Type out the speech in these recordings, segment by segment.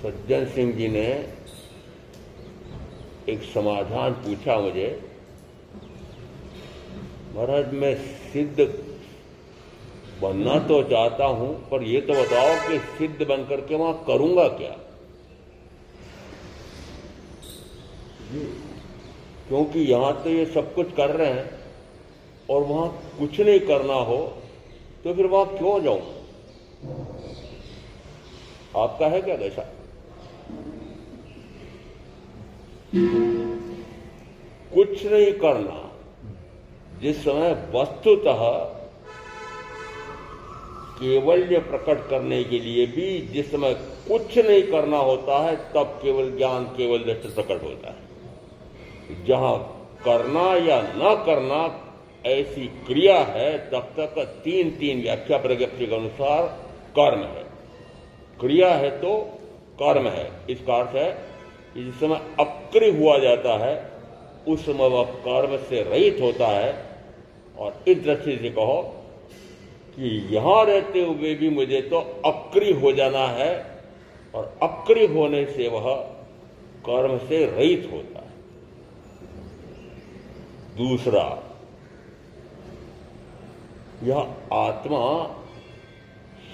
सज्जन सिंह जी ने एक समाधान पूछा मुझे, महाराज मैं सिद्ध बनना तो चाहता हूं, पर ये तो बताओ कि सिद्ध बनकर के वहां करूंगा क्या? क्योंकि यहां तो ये सब कुछ कर रहे हैं और वहां कुछ नहीं करना हो तो फिर वहां क्यों जाऊं? आपका है क्या कैसा? कुछ नहीं करना, जिस समय वस्तुतः केवल्य प्रकट करने के लिए भी जिस समय कुछ नहीं करना होता है, तब केवल ज्ञान केवल दृष्टि प्रकट होता है। जहां करना या न करना ऐसी क्रिया है, तब तक तीन व्याख्या प्रज्ञप्ति के अनुसार कर्म है। क्रिया है तो कर्म है। इसका अर्थ है कि जिस समय अक्रिय हुआ जाता है उस समय वह कर्म से रहित होता है। और इस दृष्टि से कहो कि यहां रहते हुए भी मुझे तो अक्रिय हो जाना है, और अक्रिय होने से वह कर्म से रहित होता है। दूसरा, यह आत्मा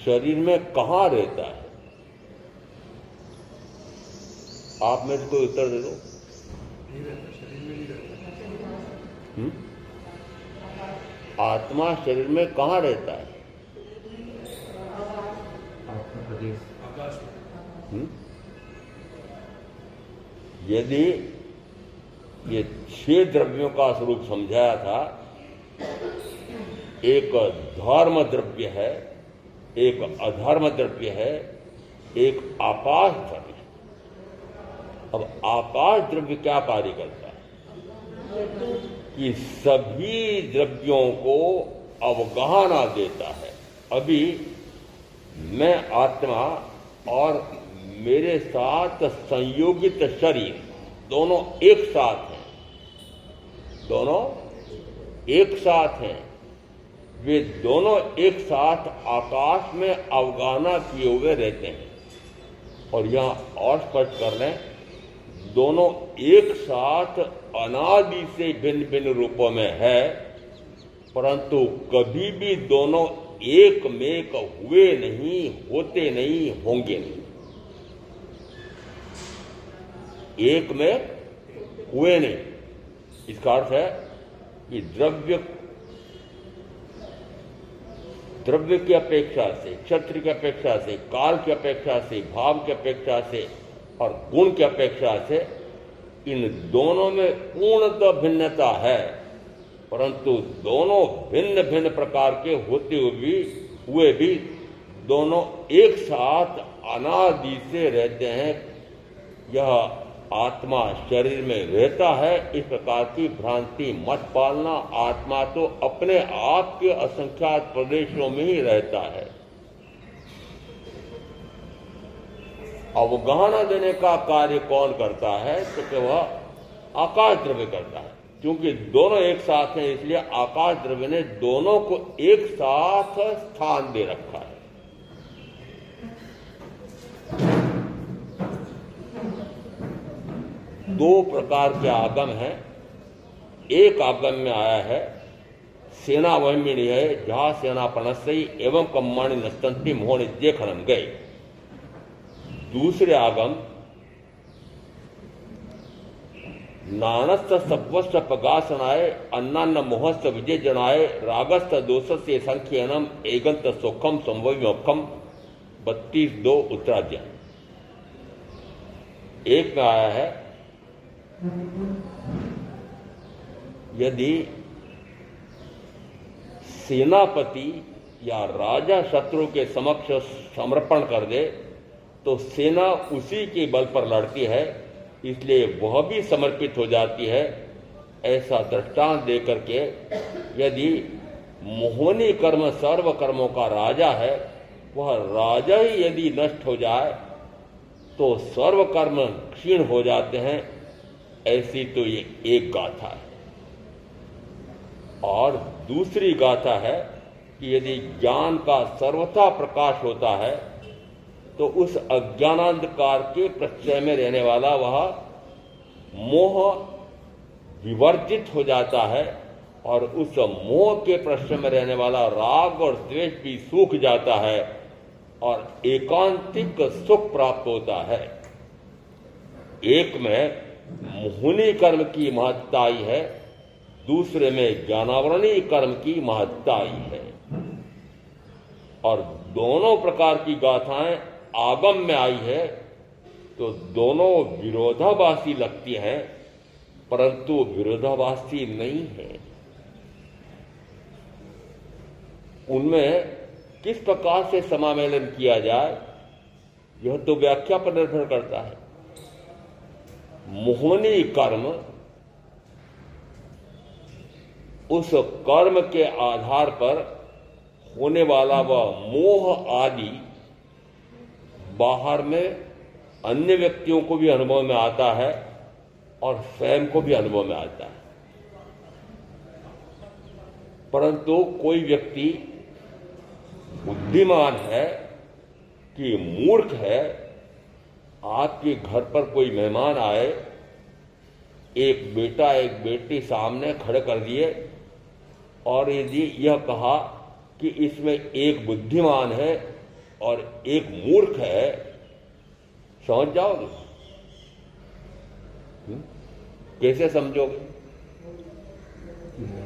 शरीर में कहां रहता है? आप में से कोई उत्तर दे दो। आत्मा शरीर में कहां रहता है? यदि ये 6 द्रव्यों का स्वरूप समझाया था, एक धर्म द्रव्य है, एक अधर्म द्रव्य है, एक आकाश द्रव्य है। अब आकाश द्रव्य क्या कार्य करता है? कि सभी द्रव्यों को अवगाहना देता है। अभी मैं आत्मा और मेरे साथ संयोगित शरीर दोनों एक साथ हैं, दोनों एक साथ हैं। वे दोनों एक साथ आकाश में अवगाहना किए हुए रहते हैं। और यहां और स्पष्ट कर लें, दोनों एक साथ अनादि से भिन्न भिन्न रूपों में है, परंतु कभी भी दोनों एक में हुए नहीं, होते नहीं, होंगे नहीं। एक में हुए नहीं। इसका अर्थ है कि द्रव्य की अपेक्षा से, क्षेत्र की अपेक्षा से, काल की अपेक्षा से, भाव की अपेक्षा से और गुण की अपेक्षा से इन दोनों में पूर्णतः भिन्नता है, परंतु दोनों भिन्न भिन्न प्रकार के होते हुए भी दोनों एक साथ अनादि से रहते हैं। यह आत्मा शरीर में रहता है, इस प्रकार की भ्रांति मत पालना। आत्मा तो अपने आप के असंख्यात प्रदेशों में ही रहता है। अवगाहना देने का कार्य कौन करता है? तो कि वह आकाश द्रव्य करता है। क्योंकि दोनों एक साथ हैं, इसलिए आकाश द्रव्य ने दोनों को एक साथ स्थान दे रखा है। दो प्रकार के आगम हैं। एक आगम में आया है सेना वहमिणी है जहां सेना पणसई एवं कम्माणी नस्तंती मोहनिज्य खनन गए। दूसरे आगम नानस्थ सप्वस्थ पगासनाय अन्नान्न मोहस्थ विजय जनाय रागस्थ दोषस्य संख्यनम एगंत सुखम संभव्योखम 32-2 उत्तराध्याय। एक में आया है यदि सेनापति या राजा शत्रु के समक्ष समर्पण कर दे तो सेना उसी के बल पर लड़ती है, इसलिए वह भी समर्पित हो जाती है। ऐसा दृष्टांत देकर के यदि मोहनी कर्म सर्व कर्मों का राजा है, वह राजा ही यदि नष्ट हो जाए तो सर्व कर्म क्षीण हो जाते हैं। ऐसी तो ये एक गाथा है। और दूसरी गाथा है कि यदि ज्ञान का सर्वथा प्रकाश होता है तो उस अज्ञानांधकार के प्रत्यय में रहने वाला वह मोह विवर्जित हो जाता है, और उस मोह के प्रश्न में रहने वाला राग और द्वेष भी सूख जाता है और एकांतिक सुख प्राप्त होता है। एक में मोहनी कर्म की महत्ता आई है, दूसरे में ज्ञानावरणी कर्म की महत्ता आई है। और दोनों प्रकार की गाथाएं आगम में आई है तो दोनों विरोधाभासी लगती हैं, परंतु विरोधाभासी नहीं है। उनमें किस प्रकार से समामेलन किया जाए यह तो व्याख्या पर निर्भर करता है। मोहनी कर्म उस कर्म के आधार पर होने वाला वह मोह आदि बाहर में अन्य व्यक्तियों को भी अनुभव में आता है और स्वयं को भी अनुभव में आता है। परंतु कोई व्यक्ति बुद्धिमान है कि मूर्ख है, आपके घर पर कोई मेहमान आए, एक बेटा एक बेटी सामने खड़े कर दिए और यदि यह कहा कि इसमें एक बुद्धिमान है और एक मूर्ख है, समझ जाओगे? कैसे समझोगे?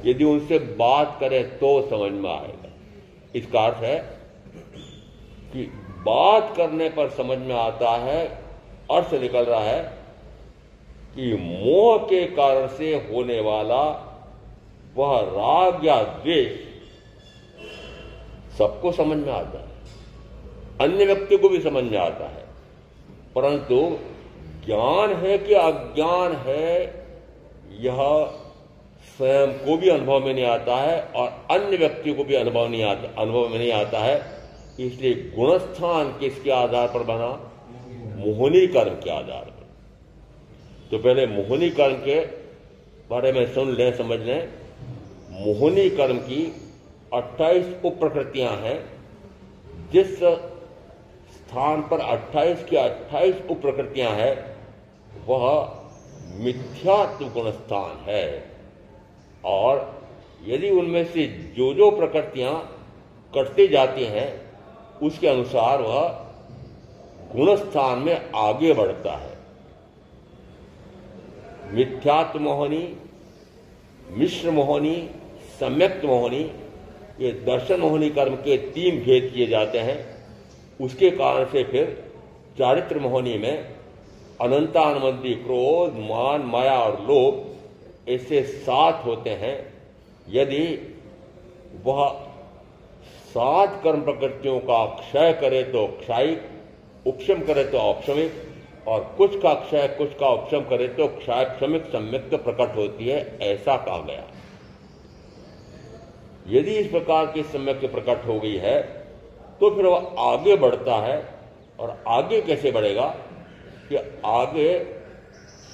यदि उनसे बात करें तो समझ में आएगा। इसका अर्थ है कि बात करने पर समझ में आता है, अर्थ निकल रहा है कि मोह के कारण से होने वाला वह राग या द्वेष सबको समझ में आता है, अन्य व्यक्ति को भी समझ में आता है। परंतु ज्ञान है कि अज्ञान है, यह स्वयं को भी अनुभव में नहीं आता है और अन्य व्यक्ति को भी अनुभव में नहीं आता है। इसलिए गुणस्थान किसके आधार पर बना? मोहनी कर्म के आधार पर। तो पहले मोहनी कर्म के बारे में सुन लें, समझ लें। मोहनी कर्म की 28 उप प्रकृतियां हैं। जिस स्थान पर 28 की 28 उप प्रकृतियां हैं वह मिथ्यात्व गुण स्थान है। और यदि उनमें से जो प्रकृतियां कटती जाती हैं उसके अनुसार वह गुण स्थान में आगे बढ़ता है। मिथ्यात्व मोहनी, मिश्र मोहनी, सम्यक्त मोहनी, ये दर्शन मोहनी कर्म के 3 भेद किए जाते हैं। उसके कारण से फिर चारित्र मोहनी में अनंतानुबंधी क्रोध, मान, माया और लोभ ऐसे 7 होते हैं। यदि वह 7 कर्म प्रकृतियों का क्षय करे तो क्षयिक, उपशम करे तो औपशमिक, और कुछ का क्षय कुछ का उपशम करे तो क्षयक्षमिक सम्यक्त प्रकट होती है, ऐसा कहा गया। यदि इस प्रकार की सम्यक्त प्रकट हो गई है तो फिर वह आगे बढ़ता है। और आगे कैसे बढ़ेगा कि आगे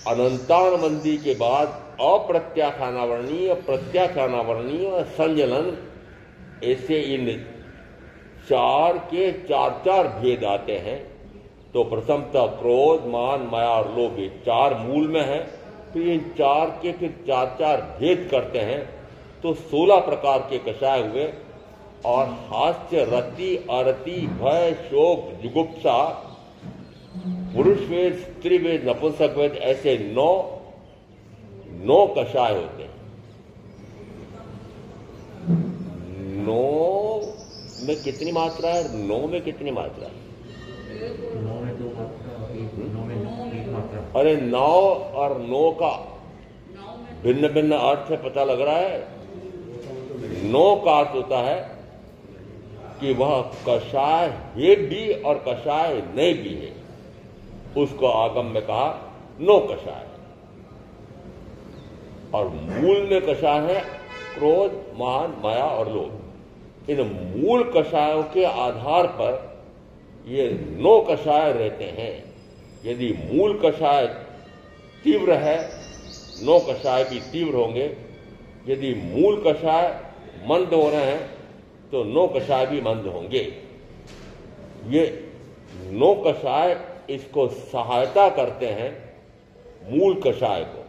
अनंतानुबंधी के बाद अप्रत्याख्यानावर्णीय, प्रत्याख्यानावर्णीय और संजलन, ऐसे इन 4 के 4 भेद आते हैं। तो प्रथमतः क्रोध, मान, माया और लोभ 4 मूल में है। फिर इन 4 के फिर 4 भेद करते हैं तो 16 प्रकार के कषाय हुए। और हास्य, रति, अरति, भय, शोक, जुगुप्सा, पुरुष वेद, स्त्री वेद, नपुंसक वेद, ऐसे 9 कषाय होते हैं। 9 में कितनी मात्रा है? 9 में कितनी मात्रा है? 9 में 2 मात्रा, 9 में 1 मात्रा। अरे 9 और 9 का भिन्न भिन्न अर्थ है, पता लग रहा है। 9 का अर्थ होता है कि वह कषाय है भी और कषाय नहीं भी है। उसको आगम में कहा 9 कषाय। और मूल में कषाय है क्रोध, मान, माया और लोभ। इन मूल कषायों के आधार पर ये 9 कषाय रहते हैं। यदि मूल कषाय तीव्र है, 9 कषाय भी तीव्र होंगे। यदि मूल कषाय मंद हो रहे हैं तो 9 कषाय भी मंद होंगे। ये 9 कषाय इसको सहायता करते हैं मूल कषाय को।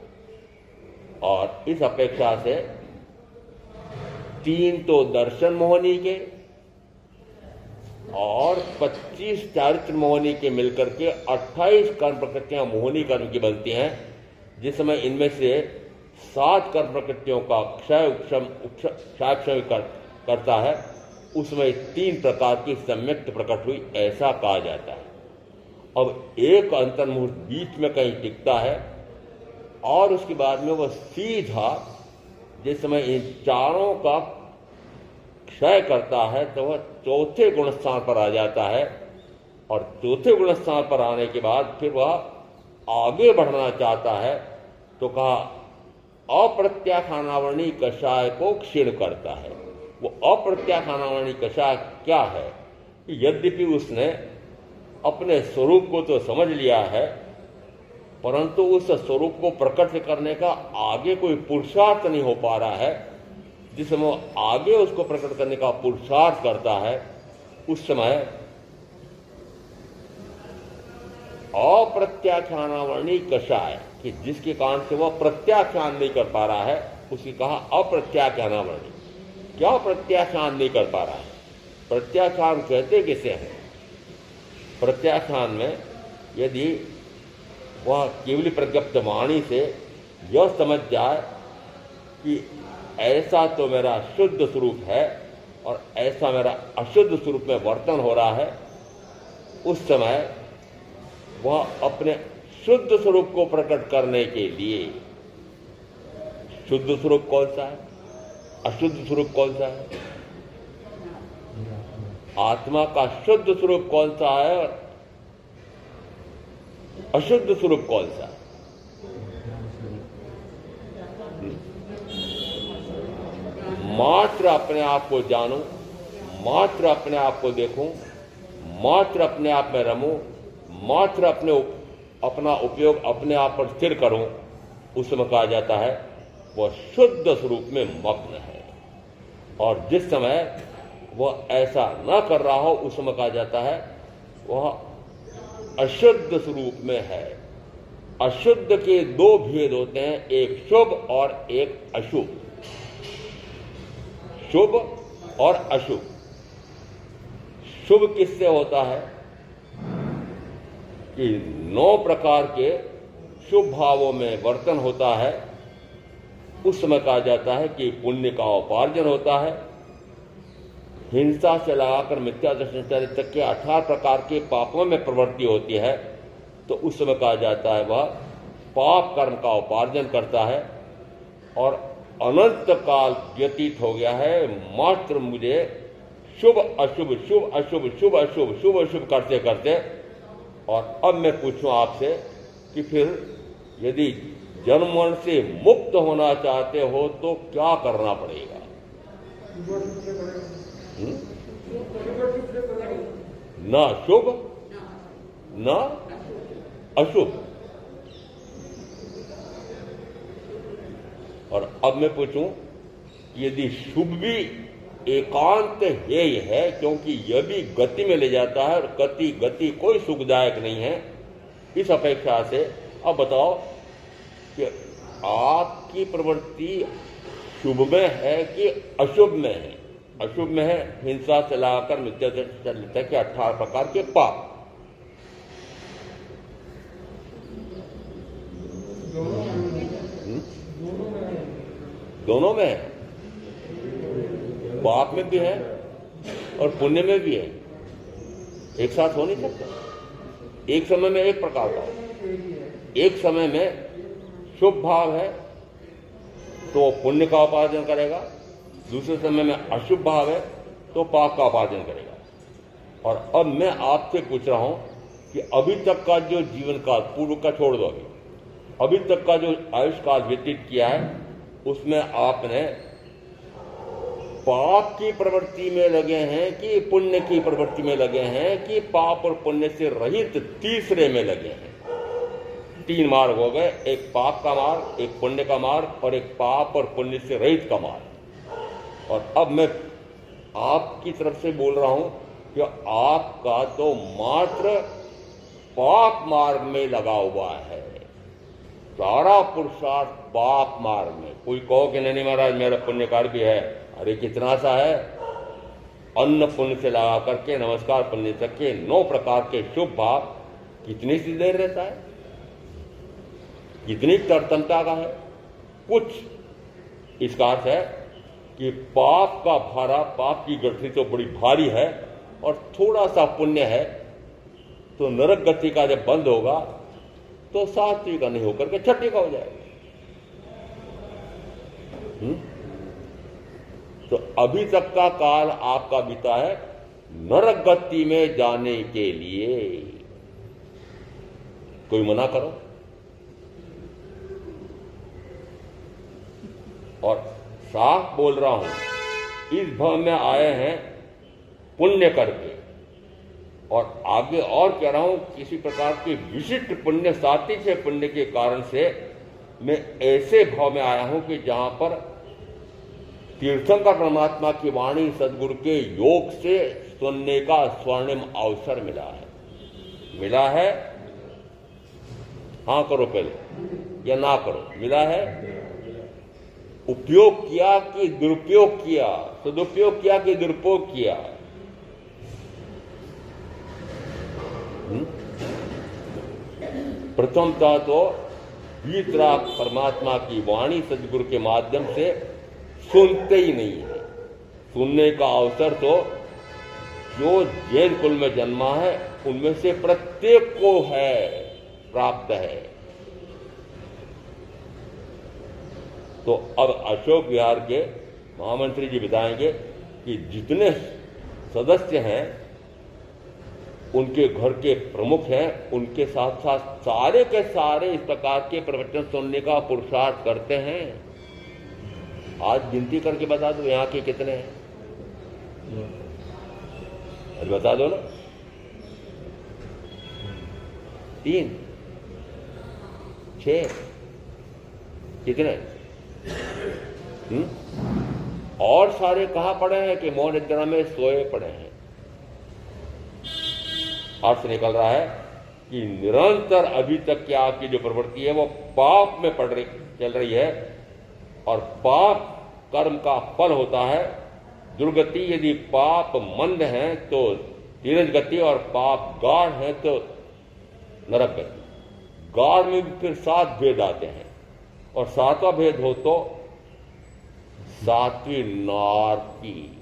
और इस अपेक्षा से 3 तो दर्शन मोहनी के और 25 चारित्र मोहनी के मिलकर के 28 कर्म प्रकृतियां मोहनी कर्म की बनती हैं। जिस समय इनमें से 7 कर्म प्रकृतियों का क्षय उपशम करता है, उसमें 3 प्रकार की सम्यक्त प्रकट हुई, ऐसा कहा जाता है। अब एक अंतर्मुहूर्त बीच में कहीं टिकता है और उसके बाद में वह सीधा जिस समय इन चारों का क्षय करता है तो वह चौथे गुण स्थान पर आ जाता है, और चौथे गुण स्थान पर आने के बाद फिर वह आगे बढ़ना चाहता है, तो कहा अप्रत्याख्यानावरणी कषाय को क्षीण करता है। वो अप्रत्याख्यानावरणी कषाय क्या है? यद्यपि उसने अपने स्वरूप को तो समझ लिया है, परंतु उस स्वरूप को प्रकट करने का आगे कोई पुरुषार्थ नहीं हो पा रहा है। जिस समय वो आगे उसको प्रकट करने का पुरुषार्थ करता है, उस समय अप्रत्याख्यानावरणी कषाय कि जिसके कारण से वह प्रत्याख्यान नहीं कर पा रहा है, उसकी कहा अप्रत्याख्यानावरणी। क्या प्रत्याख्यान नहीं कर पा रहा है? प्रत्याख्यान कहते किसे हैं? प्रत्याख्यान में यदि वह केवली प्रज्ञप्त वाणी से यह समझ जाए कि ऐसा तो मेरा शुद्ध स्वरूप है और ऐसा मेरा अशुद्ध स्वरूप में वर्तन हो रहा है, उस समय वह अपने शुद्ध स्वरूप को प्रकट करने के लिए, शुद्ध स्वरूप कौन सा है, अशुद्ध स्वरूप कौन सा है, आत्मा का शुद्ध स्वरूप कौन सा है और अशुद्ध स्वरूप कौन सा है? मात्र अपने आप को जानूं, मात्र अपने आप को देखूं, मात्र अपने आप में रमूं, मात्र अपना उपयोग अपने आप पर स्थिर करूं, उस समय कहा जाता है वह शुद्ध स्वरूप में मग्न है। और जिस समय वह ऐसा न कर रहा हो, उस समय कहा जाता है वह अशुद्ध स्वरूप में है। अशुद्ध के दो भेद होते हैं, एक शुभ और एक अशुभ। शुभ और अशुभ। शुभ किससे होता है कि 9 प्रकार के शुभ भावों में वर्तन होता है, उस समय कहा जाता है कि पुण्य का उपार्जन होता है। हिंसा से लगाकर मिथ्या दर्शन तक के 18 प्रकार के पापों में प्रवृत्ति होती है, तो उस समय कहा जाता है वह पाप कर्म का उपार्जन करता है। और अनंत काल व्यतीत हो गया है, मात्र मुझे शुभ अशुभ शुभ अशुभ शुभ अशुभ शुभ अशुभ करते करते, और अब मैं पूछूं आपसे कि फिर यदि जन्म मरण से मुक्त होना चाहते हो तो क्या करना पड़ेगा? ना शुभ ना अशुभ। और अब मैं पूछूं कि यदि शुभ भी एकांत हेय है, क्योंकि यह भी गति में ले जाता है और गति कोई सुखदायक नहीं है, इस अपेक्षा से अब बताओ कि आपकी प्रवृत्ति शुभ में है कि अशुभ में है? अशुभ में है हिंसा से लाकर मिथ्या के 18 प्रकार के पाप। दोनों में है, पाप में भी है और पुण्य में भी है, एक साथ हो नहीं सकता। एक समय में एक प्रकार का हो, एक समय में शुभ भाव है तो पुण्य का उपार्जन करेगा, दूसरे समय में अशुभ भाव है तो पाप का उपार्जन करेगा। और अब मैं आपसे पूछ रहा हूं कि अभी तक का जो जीवन काल, पूर्व का छोड़ दो, अभी तक का जो आयुष काल व्यतीत किया है, उसमें आपने पाप की प्रवृत्ति में लगे हैं कि पुण्य की प्रवृत्ति में लगे हैं कि पाप और पुण्य से रहित तीसरे में लगे हैं? 3 मार्ग हो गए, एक पाप का मार्ग, एक पुण्य का मार्ग और एक पाप और पुण्य से रहित का मार्ग। और अब मैं आपकी तरफ से बोल रहा हूं कि आपका तो मात्र पाप मार्ग में लगा हुआ है, सारा पुरुषार्थ पाप मार्ग में। कोई कहो कि नहीं महाराज मेरा पुण्य कार्य भी है, अरे कितना सा है, अन्न पुण्य से लगा करके नमस्कार पुण्य तक के 9 प्रकार के शुभ भाव कितनी सी देर रहता है, कितनी तरतमता का है। कुछ इसका अर्थ है कि पाप का भारा, पाप की गठरी तो बड़ी भारी है, और थोड़ा सा पुण्य है तो नरक गति का जब बंद होगा तो 7वीं का नहीं होकर के 6ठी का हो जाएगा। तो अभी तक का काल आपका बीता है नरक गति में जाने के लिए। कोई मना करो। और साफ बोल रहा हूं, इस भव में आए हैं पुण्य करके, और आगे और कह रहा हूं किसी प्रकार के विशिष्ट पुण्य, सातिशय पुण्य के कारण से मैं ऐसे भाव में आया हूं कि जहां पर तीर्थंकर परमात्मा की वाणी सदगुरु के योग से सुनने का स्वर्णिम अवसर मिला है। मिला है? हाँ करो पहले, या ना करो। मिला है? उपयोग किया कि दुरुपयोग किया? सदुपयोग किया कि दुरुपयोग किया? प्रथमतः तो वीतराग परमात्मा की वाणी सदगुरु के माध्यम से सुनते ही नहीं है। सुनने का अवसर तो जो जैन कुल में जन्मा है उनमें से प्रत्येक को है, प्राप्त है। तो अब अशोक विहार के महामंत्री जी बताएंगे कि जितने सदस्य हैं, उनके घर के प्रमुख हैं, उनके साथ साथ सारे के सारे इस प्रकार के प्रवचन सुनने का पुरुषार्थ करते हैं। आज गिनती करके बता दो यहां के कितने हैं, आज बता दो ना। 3, 6 कितने? और सारे कहां पड़े हैं कि मौन निद्रा में सोए पड़े हैं। अर्थ निकल रहा है कि निरंतर अभी तक की आपकी जो प्रवृत्ति है वो पाप में चल रही है, और पाप कर्म का फल होता है दुर्गति। यदि पाप मंद है तो तीरथ गति, और पाप गाढ़ है तो नरक गति। गाढ़ में भी फिर 7 भेद आते हैं, और 7वां भेद हो तो 7वीं नारकी।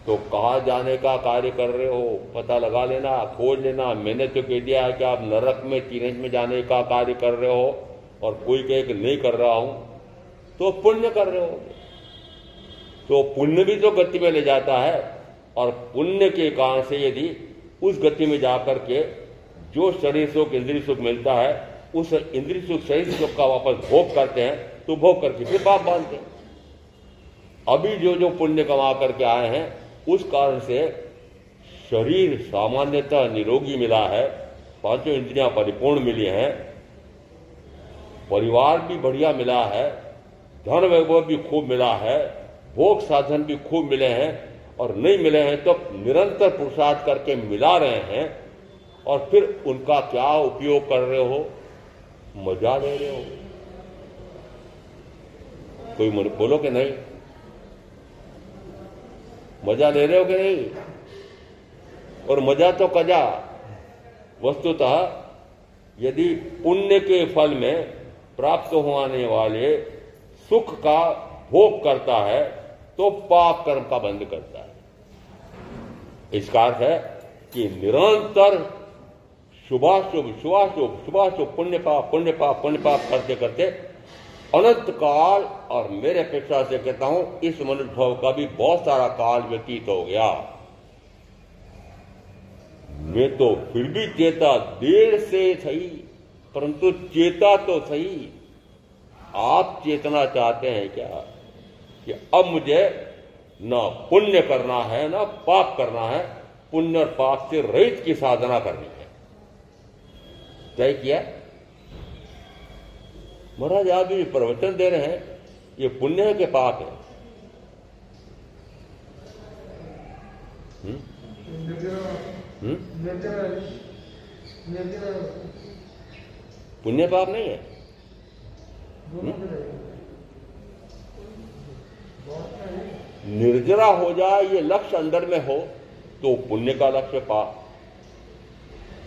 तो कहाँ जाने का कार्य कर रहे हो, पता लगा लेना, खोज लेना। मैंने तो कह दिया है कि आप नरक में तीरथ में जाने का कार्य कर रहे हो, और कोई कहे कि नहीं कर रहा हूं, तो पुण्य कर रहे हो। तो पुण्य भी तो गति में ले जाता है, और पुण्य के कारण से यदि उस गति में जाकर के जो शरीर सुख, इंद्रिय सुख मिलता है, उस इंद्रिय सुख, शरीर सुख का वापस भोग करते हैं, तो भोग करके फिर पाप बांधते हैं। अभी जो पुण्य कमा करके आए हैं, उस कारण से शरीर सामान्यतः निरोगी मिला है, 5 इंद्रियां परिपूर्ण मिली हैं, परिवार भी बढ़िया मिला है, धन वैभव भी खूब मिला है, भोग साधन भी खूब मिले हैं, और नहीं मिले हैं तो निरंतर पुरुषार्थ करके मिला रहे हैं, और फिर उनका क्या उपयोग कर रहे हो? मजा ले रहे हो। कोई बोलो कि नहीं, मजा ले रहे हो कि नहीं? और मजा तो कजा। वस्तुतः यदि पुण्य के फल में प्राप्त होने वाले सुख का भोग करता है तो पाप कर्म का बंध करता है। इसका अर्थ है कि निरंतर शुभाशुभ शुभाशुभ शुभाशुभ, पुण्य पाप पुण्य पाप पुण्य पाप करते करते अनंत काल, और मेरे अपेक्षा से कहता हूं इस मनुष्य भाव का भी बहुत सारा काल व्यतीत हो गया। मैं तो फिर भी चेता, देर से सही परंतु चेता तो सही। आप चेतना चाहते हैं क्या कि अब मुझे न पुण्य करना है न पाप करना है, पुण्य और पाप से रहित की साधना करनी है। तय किया? महाराज आप जो प्रवचन दे रहे हैं, ये पुण्य है कि पाप है? पुण्य पाप नहीं है? निर्जरा हो जाए ये लक्ष्य अंदर में हो तो पुण्य का लक्ष्य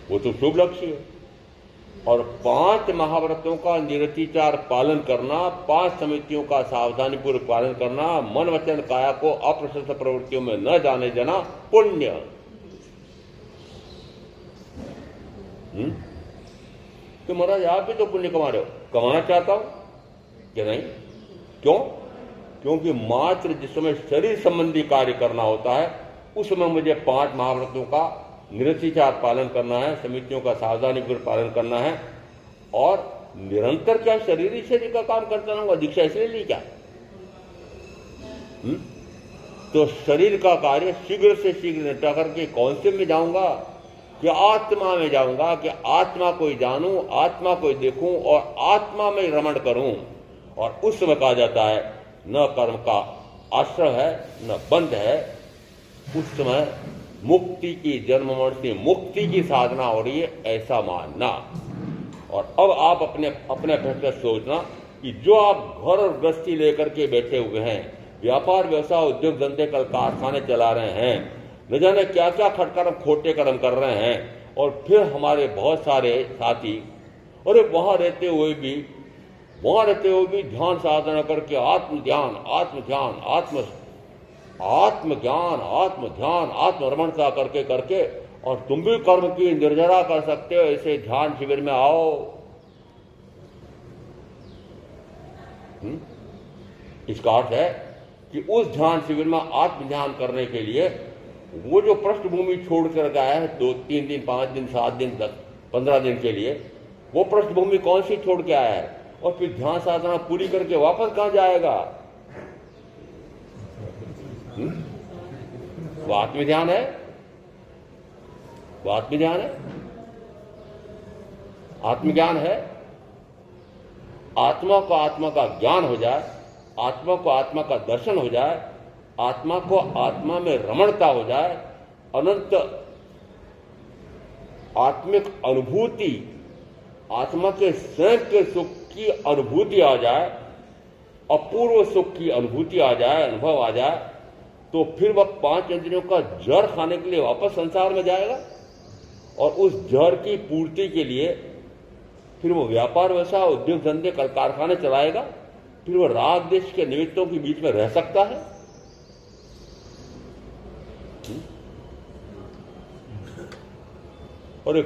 वो तो शुभ लक्ष्य है। और 5 महाव्रतों का निरतिचार पालन करना, 5 समितियों का सावधानी पूर्वक पालन करना, मन वचन काया को अप्रशस्त प्रवृत्तियों में न जाने देना पुण्य। तो महाराज आप भी तो पुण्य कमा रहे हो। कमाना चाहता हूं कि नहीं? क्यों? क्योंकि मात्र जिस समय शरीर संबंधी कार्य करना होता है उस समय मुझे 5 महाव्रतों का निरतिचार पालन करना है, समितियों का सावधानीपूर्वक पालन करना है, और निरंतर क्या शरीर का काम करता रहूंगा? दीक्षा इसलिए ली क्या? तो शरीर का कार्य शीघ्र से शीघ्र निपटा करके कौन से में जाऊंगा? कि आत्मा में जाऊंगा, कि आत्मा को जानूं, आत्मा को देखूं और आत्मा में रमण करूं। और उस समय कहा जाता है न कर्म का आश्रय है न बंध है, उस समय मुक्ति की, जन्म मरण से मुक्ति की साधना हो रही है, ऐसा मानना। और अब आप अपने फैसले सोचना कि जो आप घर और गृहस्थी लेकर के बैठे हुए हैं, व्यापार व्यवसाय उद्योग धंधे कल कारखाने चला रहे हैं, न जाने क्या क्या खटकर्म खोटे कर्म कर रहे हैं, और फिर हमारे बहुत सारे साथी और वहां रहते हुए भी ध्यान साधना करके आत्मज्ञान आत्मरमणता करके और तुम भी कर्म की निर्जरा कर सकते हो, ऐसे ध्यान शिविर में आओ। इसका अर्थ है कि उस ध्यान शिविर में आत्मध्यान करने के लिए वो जो पृष्ठभूमि छोड़ कर गया है 2, 3 दिन, 5 दिन, 7 दिन, 10, 15 दिन के लिए, वो पृष्ठभूमि कौन सी छोड़ के आया है? और फिर ध्यान साधना पूरी करके वापस कहां जाएगा? वो आत्मध्यान है, वो आत्मज्ञान है, आत्मज्ञान है। आत्मा को आत्मा का ज्ञान हो जाए, आत्मा को आत्मा का दर्शन हो जाए, आत्मा को आत्मा में रमणता हो जाए, अनंत आत्मिक अनुभूति, आत्मा के स्वयं के सुख की अनुभूति आ जाए, अपूर्व सुख की अनुभूति आ जाए, अनुभव आ जाए, तो फिर वह 5 इंद्रियों का जहर खाने के लिए वापस संसार में जाएगा और उस जहर की पूर्ति के लिए फिर वो व्यापार व्यवसाय उद्योग धंधे कल कारखाने चलाएगा, फिर वो राग देश के निमित्तों के बीच में रह सकता है। और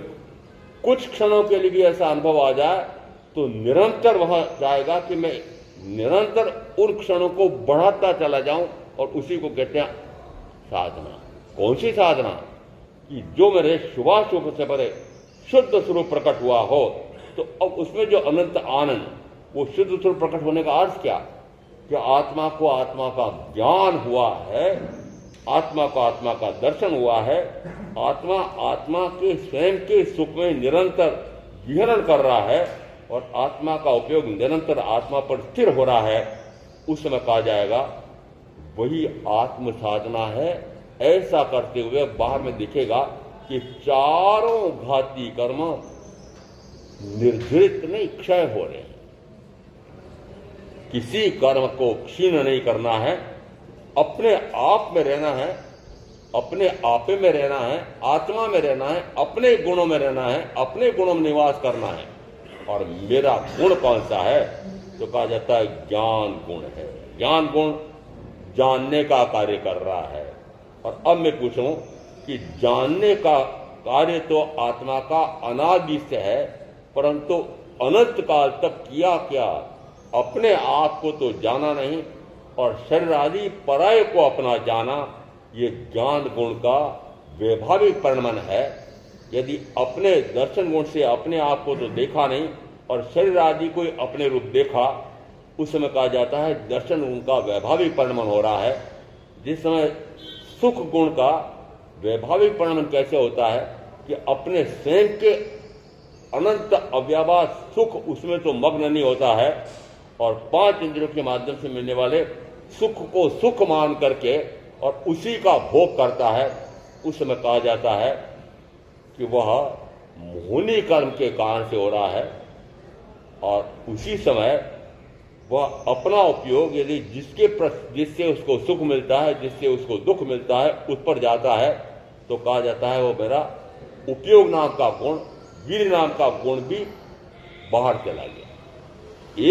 कुछ क्षणों के लिए भी ऐसा अनुभव आ जाए तो निरंतर वह जाएगा कि मैं निरंतर उन क्षणों को बढ़ाता चला जाऊं, और उसी को कहते हैं साधना। कौन सी साधना? कि जो मेरे शुभाशुभ से परे शुद्ध स्वरूप प्रकट हुआ हो, तो अब उसमें जो अनंत आनंद, वो शुद्ध स्वरूप प्रकट होने का अर्थ क्या? कि आत्मा को आत्मा का ज्ञान हुआ है, आत्मा को आत्मा का दर्शन हुआ है, आत्मा आत्मा के स्वयं के सुख में निरंतर विहरण कर रहा है और आत्मा का उपयोग निरंतर आत्मा पर स्थिर हो रहा है। उस समय कहा जाएगा वही आत्म साधना है। ऐसा करते हुए बाहर में दिखेगा कि चारों घाती कर्म निर्धरित नहीं, क्षय हो रहे हैं। किसी कर्म को क्षीण नहीं करना है, अपने आप में रहना है, अपने आपे में रहना है, आत्मा में रहना है, अपने गुणों में रहना है, अपने गुणों में निवास करना है। और मेरा गुण कौन सा है? तो कहा जाता है ज्ञान गुण है। ज्ञान गुण जानने का कार्य कर रहा है। और अब मैं पूछूं कि जानने का कार्य तो आत्मा का अनादि से है, परंतु अनंत काल तक किया क्या? अपने आप को तो जाना नहीं और शरीर आदि पराये को अपना जाना, ये ज्ञान गुण का वैभाविक परिणमन है। यदि अपने दर्शन गुण से अपने आप को तो देखा नहीं और शरीर आदि को अपने रूप देखा, उस समय कहा जाता है दर्शन गुण का वैभाविक परिणमन हो रहा है। जिस समय सुख गुण का वैभाविक परिणमन कैसे होता है कि अपने स्वयं के अनंत अव्याभास सुख उसमें तो मग्न नहीं होता है और 5 इंद्रियों के माध्यम से मिलने वाले सुख को सुख मान करके और उसी का भोग करता है। उस समय कहा जाता है कि वह मोहिनी कर्म के कारण से हो रहा है और उसी समय वह अपना उपयोग यदि जिससे उसको सुख मिलता है, जिससे उसको दुख मिलता है, उस पर जाता है, तो कहा जाता है वो मेरा उपयोग नाम का गुण, वीर नाम का गुण भी बाहर चला गया।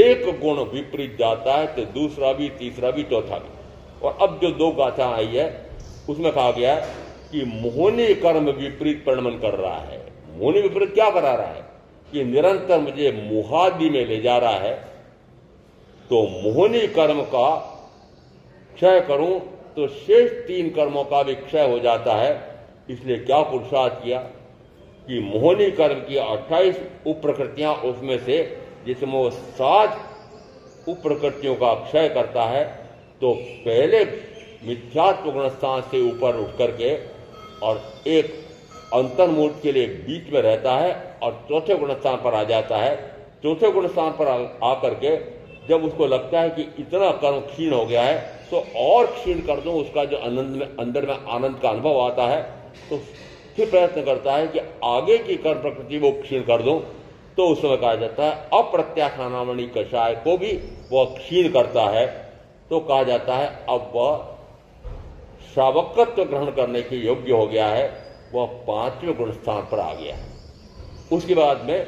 एक गुण विपरीत जाता है तो दूसरा भी, तीसरा भी, चौथा भी। और अब जो 2 गाथा आई है उसमें कहा गया कि मोहिनी कर्म विपरीत परिणमन कर रहा है। मोहिनी विपरीत क्या करा रहा है? कि निरंतर मुझे मोहादि में ले जा रहा है। तो मोहिनी कर्म का क्षय करूं तो शेष 3 कर्मों का भी क्षय हो जाता है। इसलिए क्या पुरुषार्थ किया कि मोहनी कर्म की 28 उप्रकृतियां, उसमें से जिसमें वो 7 उप्रकृतियों का क्षय करता है, तो पहले मिथ्यात्व गुणस्थान से ऊपर उठ करके और एक अंतर्मूर्त के लिए बीच में रहता है और चौथे गुणस्थान पर आ जाता है। चौथे गुणस्थान पर आकर के जब उसको लगता है कि इतना कर्म क्षीण हो गया है तो और क्षीण कर दूं, उसका जो अंदर में आनंद का अनुभव आता है, तो फिर प्रयत्न करता है कि आगे की कर्म प्रकृति वो क्षीण कर दूं। तो उस समय कहा जाता है अप्रत्याख्यानावणी कषाय को भी वह क्षीण करता है, तो कहा जाता है अब वह श्रावकत्व ग्रहण करने के योग्य हो गया है, वह 5वें गुण स्थान पर आ गया है। उसके बाद में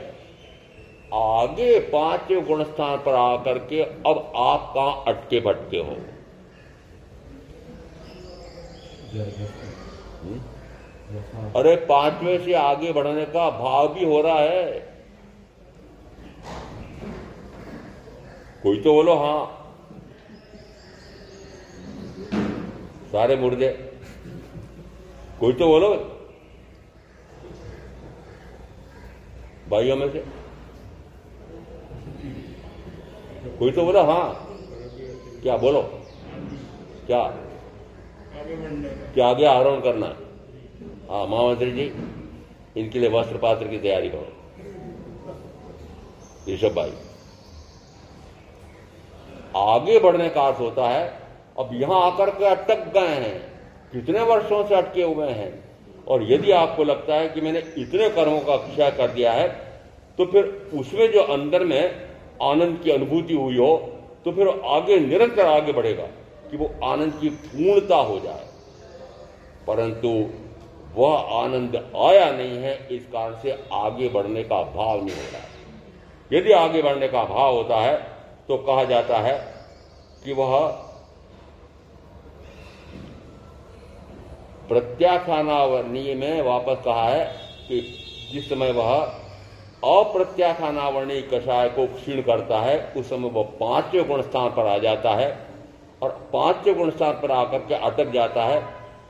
आगे 5वें गुण स्थान पर आकर के अब आप कहां अटके भटके हो? अरे 5वें से आगे बढ़ने का भाव भी हो रहा है। कोई तो बोलो हां। सारे मुर्दे, कोई तो बोलो भाइयों में से, कोई तो बोलो हां। क्या बोलो? क्या आगे आरोहण करना? हाँ महामंत्री जी, इनके लिए वस्त्र पात्र की तैयारी करो। ऋषभ भाई, आगे बढ़ने का अर्थ होता है अब यहां आकर के अटक गए हैं, कितने वर्षों से अटके हुए हैं, और यदि आपको लगता है कि मैंने इतने कर्मों का क्षय कर दिया है, तो फिर उसमें जो अंदर में आनंद की अनुभूति हुई हो, तो फिर आगे निरंतर आगे बढ़ेगा कि वो आनंद की पूर्णता हो जाए। परंतु वह आनंद आया नहीं है, इस कारण से आगे बढ़ने का भाव नहीं हो रहा है। यदि आगे बढ़ने का भाव होता है तो कहा जाता है कि वह प्रत्याख्यानावरणीय में वापस कहा है कि जिस समय वह अप्रत्याख्यानावरणीय कषाय को क्षीण करता है, उस समय वह 5वें गुण स्थान पर आ जाता है, और 5वें गुण स्थान पर आकर के अटक जाता है।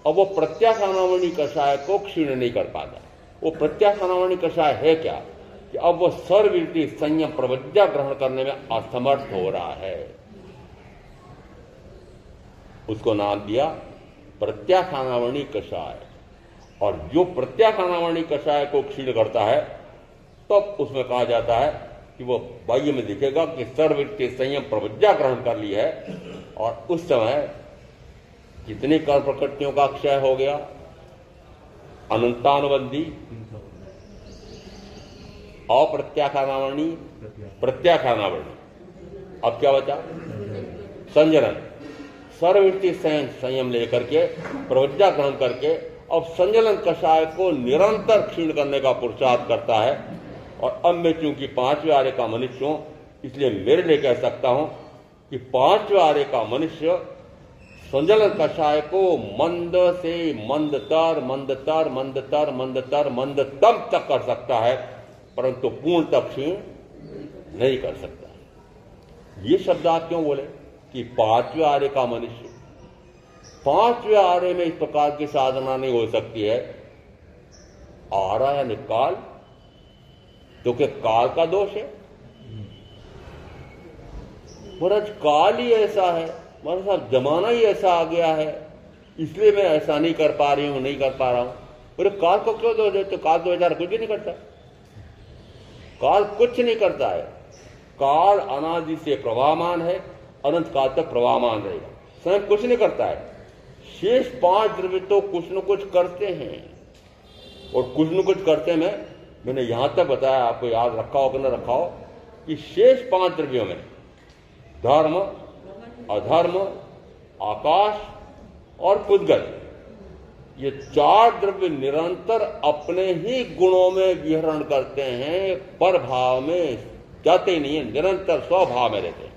और वो प्रत्याख्यानावरणीय कषाय को क्षीण नहीं कर पाता। वो प्रत्याख्यानावरणीय कषाय है क्या कि अब वो सर्ववृत्ति संयम प्रवज्ञा ग्रहण करने में असमर्थ हो रहा है। उसको नाम दिया प्रत्याख्यानावरणीय कषाय। और जो प्रत्याख्यानावरणीय कषाय को क्षीण करता है, तब उसमें कहा जाता है कि वो बाह्य में दिखेगा कि सर्ववृत्ति संयम प्रवज्ञा ग्रहण कर ली है, और उस समय कितनी कर्म प्रकृतियों का क्षय हो गया? अनंतानुबंधी, अप्रत्याख्यानावरणीय, प्रत्याख्यानावरणीय। अब क्या बचा? संजलन। सर्ववृत्ति संयम लेकर के प्रवज्ञा ग्रहण करके अब संजलन कषाय को निरंतर क्षीण करने का पुरुषार्थ करता है। और अब मैं चूंकि 5वें आर्य का मनुष्य हूं, इसलिए मेरे लिए कह सकता हूं कि 5वें आर्य का मनुष्य संजलन कषाय को मंद से मंदतर मंदतर मंदतर मंदतर मंदतम तक कर सकता है, परंतु पूर्ण तक क्षीण नहीं कर सकता। ये शब्द आप क्यों बोले कि 5वें आर्य का मनुष्य? 5वें आर्य में इस प्रकार की साधना नहीं हो सकती है। आ रहा है निकाल, तो क्या काल का दोष है? महाराज काल ही ऐसा है, महाराज साहब जमाना ही ऐसा आ गया है, इसलिए मैं ऐसा नहीं कर पा रही हूं, नहीं कर पा रहा हूं। बोले काल को क्यों दोष देते? काल तो बेचारा कुछ भी नहीं करता। काल कुछ नहीं करता है। काल अनादि से प्रवाहमान है, अनंत काल तक प्रवाहमान रहेगा, स्वयं कुछ नहीं करता है। शेष 5 द्रव्य तो कुछ न कुछ करते हैं, और कुछ न कुछ करते में मैंने यहां तक बताया, आपको याद रखा हो कि न रखा हो, कि शेष 5 द्रव्यों में धर्म, अधर्म, आकाश और पुद्गल, ये 4 द्रव्य निरंतर अपने ही गुणों में विहरण करते हैं, पर भाव में जाते नहीं है, निरंतर स्वभाव में रहते हैं।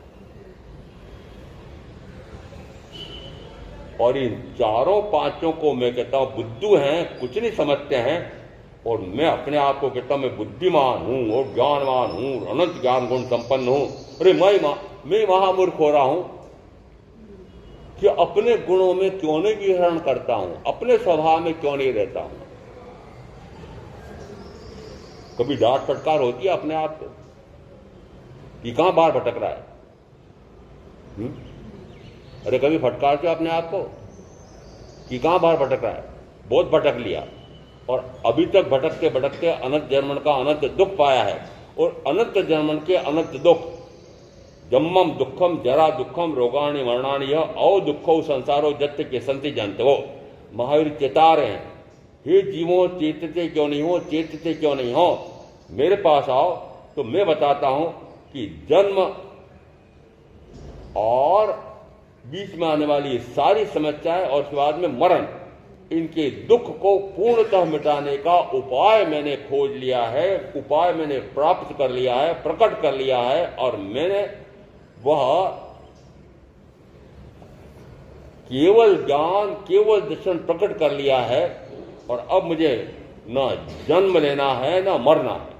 और इन 4-5 को मैं कहता हूं बुद्धू हैं, कुछ नहीं समझते हैं, और मैं अपने आप को कहता हूं मैं बुद्धिमान हूं और ज्ञानवान हूं, अनंत ज्ञान गुण संपन्न हूं। अरे मैं महामूर्ख हो रहा हूं, कि अपने गुणों में क्यों नहीं विहरण करता हूं, अपने स्वभाव में क्यों नहीं रहता हूं। कभी डांट फटकार होती है अपने आप को कि कहां बाहर भटक रहा है। अरे कभी फटकार के अपने आप को कि कहां बाहर भटक रहा है। बहुत भटक लिया और अभी तक भटकते भटकते अनंत जन्मन का अनंत दुख पाया है। और अनंत जन्मन के अनंत दुख, जन्मम दुखम जरा दुखम रोगाणी मरणाणी यह औ दुखो संसारो जत्त के संति जानते हो। महावीर चेता रहे हैं, हे जीवों चेतते क्यों नहीं हो, चेतते क्यों नहीं हो, मेरे पास आओ तो मैं बताता हूं कि जन्म और बीच में आने वाली सारी समस्याएं और उसके बाद में मरण, इनके दुख को पूर्णतः मिटाने का उपाय मैंने खोज लिया है, उपाय मैंने प्राप्त कर लिया है, प्रकट कर लिया है। और मैंने वह केवल ज्ञान, केवल दर्शन प्रकट कर लिया है। और अब मुझे न जन्म लेना है न मरना है।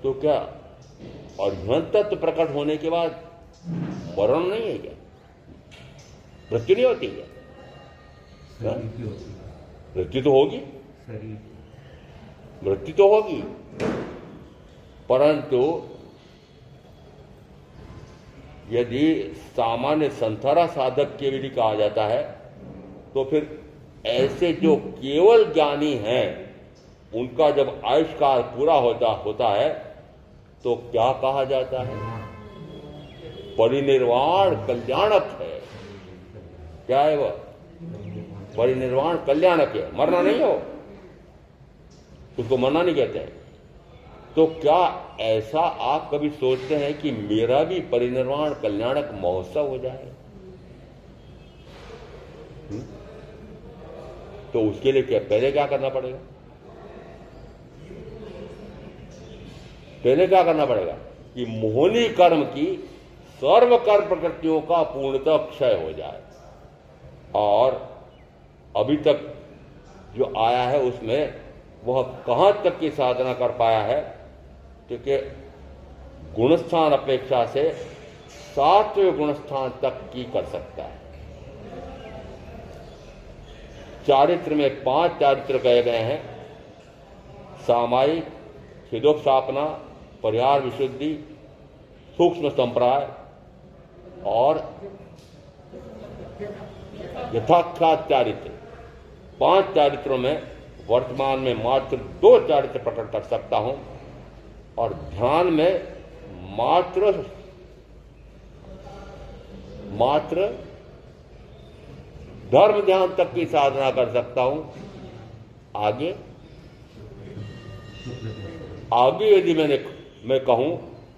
तो क्या अज्ञान तत्व प्रकट होने के बाद मरण नहीं है क्या? मृत्यु नहीं होती है? मृत्यु तो होगी, मृत्यु तो होगी, परंतु यदि सामान्य संथारा साधक के लिए कहा जाता है तो फिर ऐसे जो केवल ज्ञानी हैं उनका जब आयुष्काल पूरा होता है तो क्या कहा जाता है? परिनिर्वाण कल्याणक है। क्या है वह? परिनिर्वाण कल्याणक है, मरना नहीं हो, उसको मरना नहीं कहते हैं। तो क्या ऐसा आप कभी सोचते हैं कि मेरा भी परिनिर्वाण कल्याणक महोत्सव हो जाए? तो उसके लिए पहले क्या करना पड़ेगा? पहले क्या करना पड़ेगा कि मोहनी कर्म की सर्व कर्म प्रकृतियों का पूर्णतः क्षय हो जाए। और अभी तक जो आया है उसमें वह कहां तक की साधना कर पाया है? क्योंकि गुणस्थान अपेक्षा से 7वें गुणस्थान तक की कर सकता है। चारित्र में 5 चारित्र कहे गए हैं: सामायिक, छिदोपस्थापना, परिहार विशुद्धि, सूक्ष्म संप्राय और यथाख्यात चारित्र। 5 चारित्रों में वर्तमान में मात्र 2 चारित्र प्रकट कर सकता हूं और ध्यान में मात्र धर्म ध्यान तक की साधना कर सकता हूं। आगे यदि मैं कहूं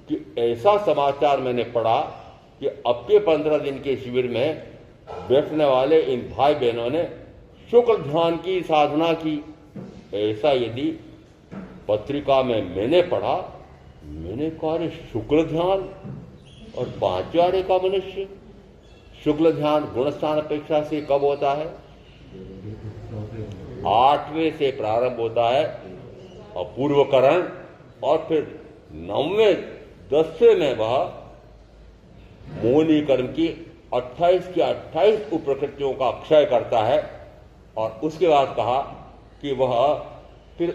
कि ऐसा समाचार मैंने पढ़ा कि अब के 15 दिन के शिविर में बैठने वाले इन भाई बहनों ने शुक्ल ध्यान की साधना की, ऐसा यदि पत्रिका में मैंने पढ़ा, मैंने कहा शुक्ल ध्यान और 5 वारे का मनुष्य। शुक्ल ध्यान गुणस्थान अपेक्षा से कब होता है? 8वें से प्रारंभ होता है अपूर्वकरण और फिर 9वें 10वें में वह मोहनी कर्म की 28 की 28 उपप्रकृतियों का क्षय करता है। और उसके बाद कहा कि वह फिर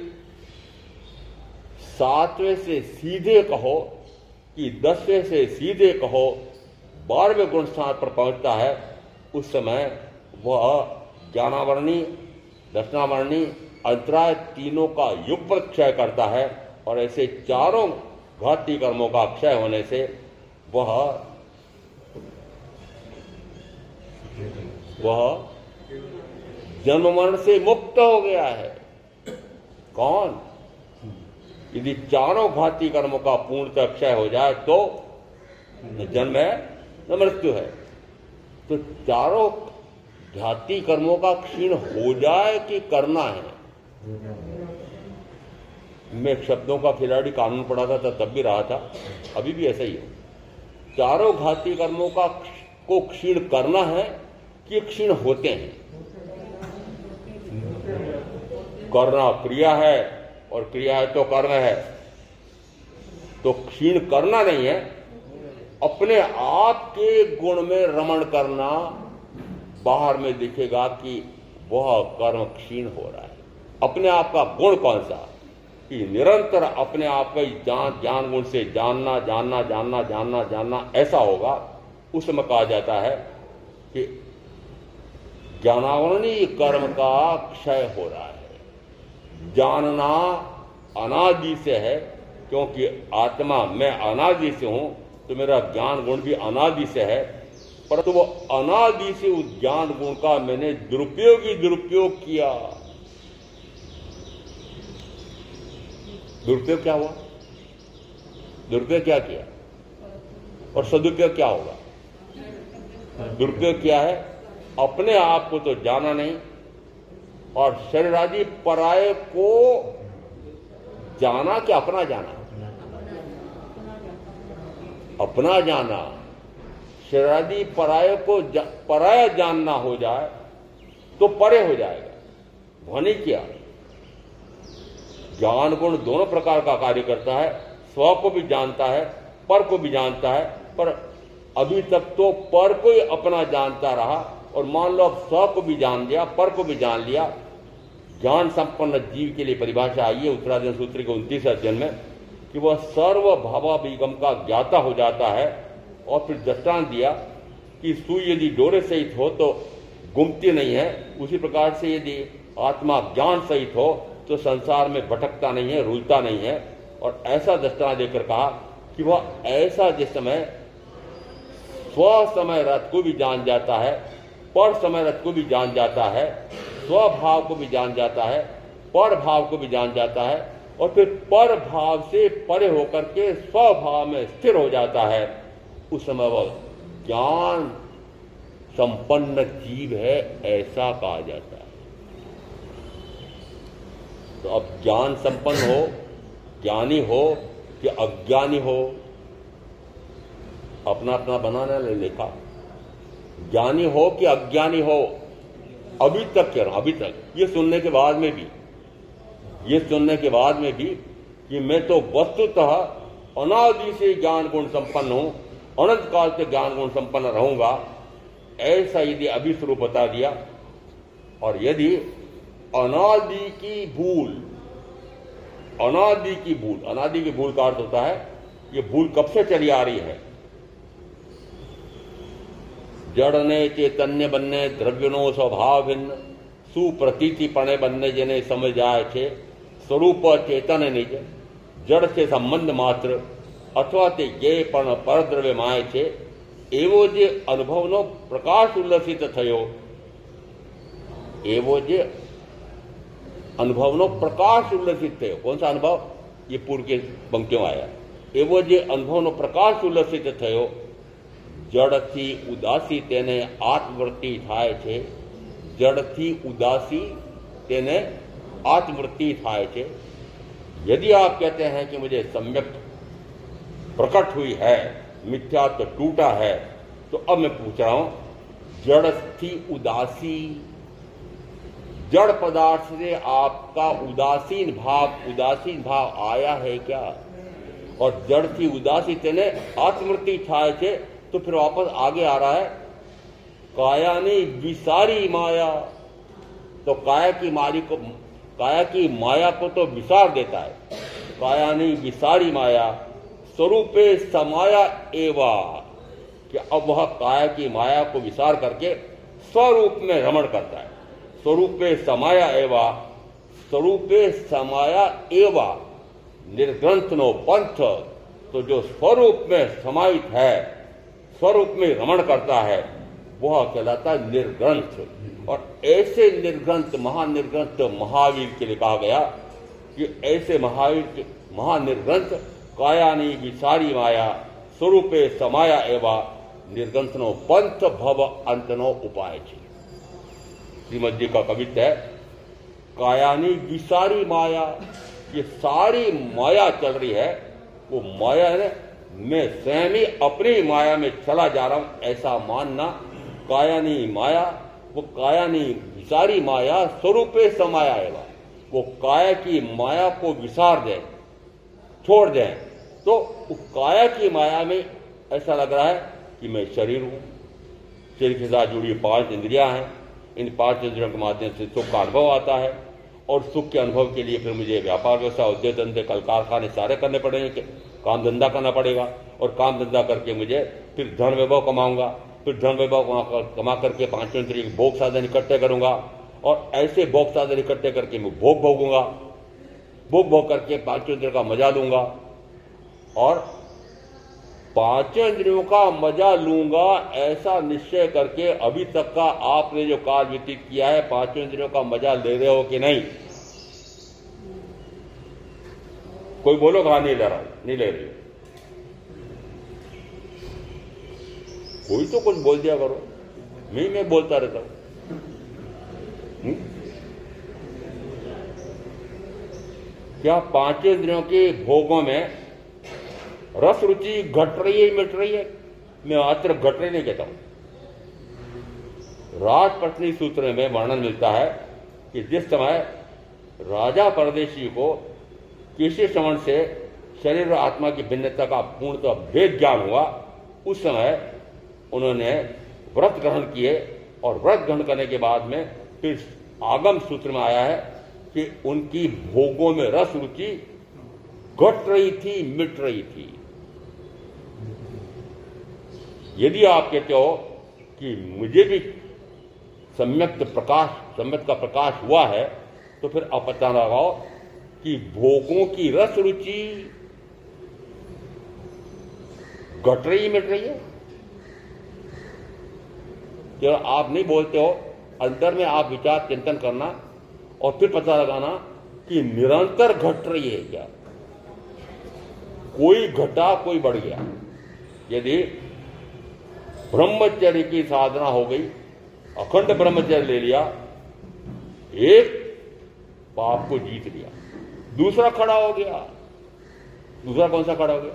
7वें से सीधे कहो कि 10वें से सीधे कहो 12वें गुण स्थान पर पहुंचता है। उस समय वह ज्ञानावरणी, दर्शनावरणी, अंतराय तीनों का युगपत क्षय करता है। और ऐसे चारों घाती कर्मों का क्षय होने से वह जन्म मरण से मुक्त हो गया है। कौन? यदि चारों घाती कर्मों का पूर्णतः क्षय हो जाए तो न जन्म है न मृत्यु है। तो चारों घाती कर्मों का क्षीण हो जाए कि करना है? मैं शब्दों का खिलाड़ी कानून पढ़ा था तब भी रहा था, अभी भी ऐसा ही है। चारों घाती कर्मों को क्षीण करना है कि क्षीण होते हैं? करना क्रिया है और क्रिया है तो कर्म है। तो क्षीण करना नहीं है, अपने आप के गुण में रमण करना बाहर में दिखेगा कि वह कर्म क्षीण हो रहा है। अपने आप का गुण कौन सा? कि निरंतर अपने आप का ज्ञान गुण से जानना जानना जानना जानना जानना ऐसा होगा। उस समय कहा जाता है कि ज्ञानावरणीय कर्म का क्षय हो रहा है। जानना अनादि से है, क्योंकि आत्मा मैं अनादि से हूं, तो मेरा ज्ञान गुण भी अनादि से है, परंतु वो अनादि से उस ज्ञान गुण का मैंने दुरुपयोग किया। दुरुपयोग क्या हुआ? दुरुपयोग क्या किया? और सदुपयोग क्या होगा? दुरुपयोग क्या है? अपने आप को तो जाना नहीं, और शरीर आदि पराये को जाना कि अपना जाना? अपना जाना। शरीर आदि पराये को पराया जानना हो जाए तो परे हो जाएगा। ध्वनि क्या? ज्ञान गुण दोनों प्रकार का कार्य करता है। स्व को भी जानता है, पर को भी जानता है, पर अभी तक तो पर को ही अपना जानता रहा, और मान लो अब स्व को भी जान लिया, पर को भी जान लिया। ज्ञान संपन्न जीव के लिए परिभाषा आई है उत्तराधिकरण सूत्र के 29 अध्ययन में कि वह सर्व भावाभिगम का ज्ञाता हो जाता है। और फिर दृष्टांत दिया कि सुई यदि डोरे सहित हो तो गुमती नहीं है, उसी प्रकार से यदि आत्मा ज्ञान सहित हो तो संसार में भटकता नहीं है, रुलता नहीं है। और ऐसा दृष्टांत देकर कहा कि वह ऐसा जिस समय स्व समय रथ को भी जान जाता है, पर समय रथ को भी जान जाता है, स्वभाव को भी जान जाता है, पर भाव को भी जान जाता है, और फिर पर भाव से परे होकर के स्वभाव में स्थिर हो जाता है, उस समय वह ज्ञान संपन्न जीव है, ऐसा कहा जाता है। तो अब ज्ञान संपन्न हो, ज्ञानी हो कि अज्ञानी हो, अपना अपना बनाना लेखा। ज्ञानी हो कि अज्ञानी हो, अभी तक कह रहा हूं, अभी तक ये सुनने के बाद में भी कि मैं तो वस्तुतः अनादि से ज्ञान गुण संपन्न हूं, अनंत काल से ज्ञान गुण संपन्न रहूंगा, ऐसा यदि अभी स्वरूप बता दिया। और यदि अनादि की भूल का अर्थ होता है ये भूल कब से चली आ रही है? जड़ ने चैतन्य बनने द्रव्यनो स्वभाव भिन्न सुप्रतीति पणे बनने जने समझ आए छे स्वरूप चेतन निज जड़ से संबंध मात्र अथवा ते ये पण परद्रव्य माय छे एवो जे अनुभवनो प्रकाश उल्लसित थयो। एवो जे अनुभवनो प्रकाश उल्लसित थयो। कौन सा अनुभव? ये पूर्व के पंक्तियों आया। एवो जे अनुभवनो प्रकाश उल्लसित थयो जड़थी उदासी तेने आत्मवृत्ति थाय छे। जड़थी उदासी तेने आत्मवृत्ति थाय छे। यदि आप कहते हैं कि मुझे सम्यक प्रकट हुई है, मिथ्या तो टूटा है, तो अब मैं पूछ रहा हूं जड़थी उदासी, जड़ पदार्थ से आपका उदासीन भाव आया है क्या? और जड़ थी उदासी तेने आत्मवृत्ति थाय छे, तो फिर वापस आगे आ रहा है कायानी विसारी माया। तो काया की माया को तो विसार देता है। कायानी विसारी माया स्वरूपे समाया एवा, कि अब वह काया की माया को विसार करके स्वरूप में रमण करता है। स्वरूपे समाया एवा, स्वरूपे समाया एवा निर्ग्रंथनो पंथ। तो जो स्वरूप में समाहित है, स्वरूप में रमण करता है, वह कहलाता है निर्ग्रंथ। और ऐसे निर्ग्रंथ महानिर्ग्रंथ महावीर के लिए कहा गया कि ऐसे महानिर्ग्रंथ कायानी विसारी माया स्वरूपे समाया एवा निर्ग्रंथनो पंथ भव अंतनो उपाय छे। श्रीमद जी का कवित्व है कायानी विसारी माया। ये सारी माया चल रही है, वो माया है, मैं स्वयं ही अपनी माया में चला जा रहा हूं, ऐसा मानना। कायानी माया, वो कायानी विसारी माया स्वरूपे समाया एवा, वो काया की माया को विसार दे, छोड़ दे, तो काया की माया में ऐसा लग रहा है कि मैं शरीर हूं। शरीर के साथ जुड़ी 5 इंद्रियां हैं। इन 5 इंद्रियों के माध्यम से सुख का अनुभव आता है और सुख के अनुभव के लिए फिर मुझे व्यापार व्यवसाय, उद्योग धंधे, कल कारखाने सारे करने पड़ेंगे, काम धंधा करना पड़ेगा और काम धंधा करके मुझे फिर धन वैभव कमाऊंगा। फिर धन वैभव कमा करके 5 इंद्रिय के भोग साधन इकट्ठे करूंगा और ऐसे भोग साधन इकट्ठे करके मैं भोग भोगूंगा। भोग करके 5 इंद्रियों का मजा लूंगा और 5 इंद्रियों का मजा लूंगा, ऐसा निश्चय करके अभी तक का आपने जो काल व्यतीत किया है, 5 इंद्रियों का मजा ले रहे हो कि नहीं? कोई बोलो कहा नहीं ले रहा, नहीं ले रही। कोई तो कुछ बोल दिया करो, मैं बोलता रहता हूं। क्या 5 इंद्रियों के भोगों में रस रुचि घट रही है, मिट रही है? मैं मात्र घट रही नहीं कहता हूं। राजपत्नी सूत्र में वर्णन मिलता है कि जिस समय राजा परदेशी को किसी श्रवण से शरीर और आत्मा की भिन्नता का पूर्णतः भेद ज्ञान हुआ, उस समय उन्होंने व्रत ग्रहण किए और व्रत ग्रहण करने के बाद में फिर आगम सूत्र में आया है कि उनकी भोगों में रस रुचि घट रही थी, मिट रही थी। यदि आप कहते हो कि मुझे भी सम्यक का प्रकाश हुआ है, तो फिर आप पता लगाओ कि भोगों की रस रुचि घट रही, मिट रही है। केवल आप नहीं बोलते हो, अंदर में आप विचार चिंतन करना और फिर पता लगाना कि निरंतर घट रही है क्या। कोई घटा, कोई बढ़ गया। यदि ब्रह्मचर्य की साधना हो गई, अखंड ब्रह्मचर्य ले लिया, एक पाप को जीत लिया, दूसरा खड़ा हो गया। दूसरा कौन सा खड़ा हो गया?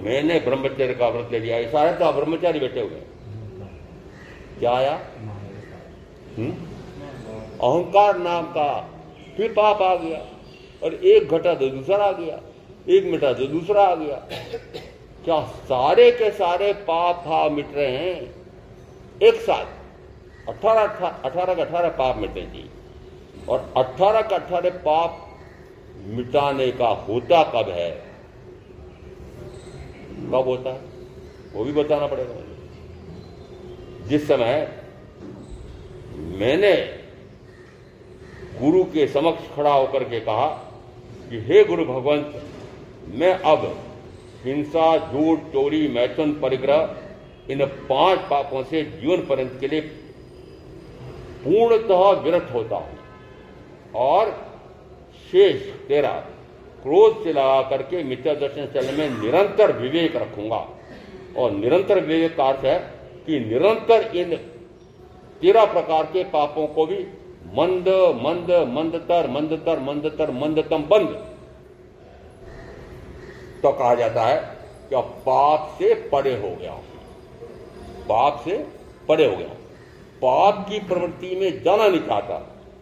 मैंने ब्रह्मचर्य का व्रत ले लिया। सारे तो ब्रह्मचारी बैठे हुए। क्या आया? अहंकार नाम का फिर पाप आ गया और एक घटा तो दूसरा आ गया, एक मिटा तो दूसरा आ गया। क्या सारे के सारे पाप मिट रहे हैं एक साथ? 18 के 18 पाप मिटे जी। और 18 का 18 पाप मिटाने का होता कब है? कब होता है वो भी बताना पड़ेगा मुझे। जिस समय मैंने गुरु के समक्ष खड़ा होकर के कहा कि हे गुरु भगवंत, मैं अब हिंसा, झूठ, चोरी, मैथुन, परिग्रह इन 5 पापों से जीवन पर्यंत के लिए पूर्णतः विरत होता हूं और शेष तेरा क्रोध से लगा करके मिथ्या दर्शन चलने में निरंतर विवेक रखूंगा। और निरंतर विवेक का अर्थ है कि निरंतर इन 13 प्रकार के पापों को भी मंद मंद मंदतर मंदतर मंदतर मंदतम बंद तो कहा जाता है कि अब पाप से परे हो गया, पाप से परे हो गया। पाप की प्रवृत्ति में जाना नहीं चाहता,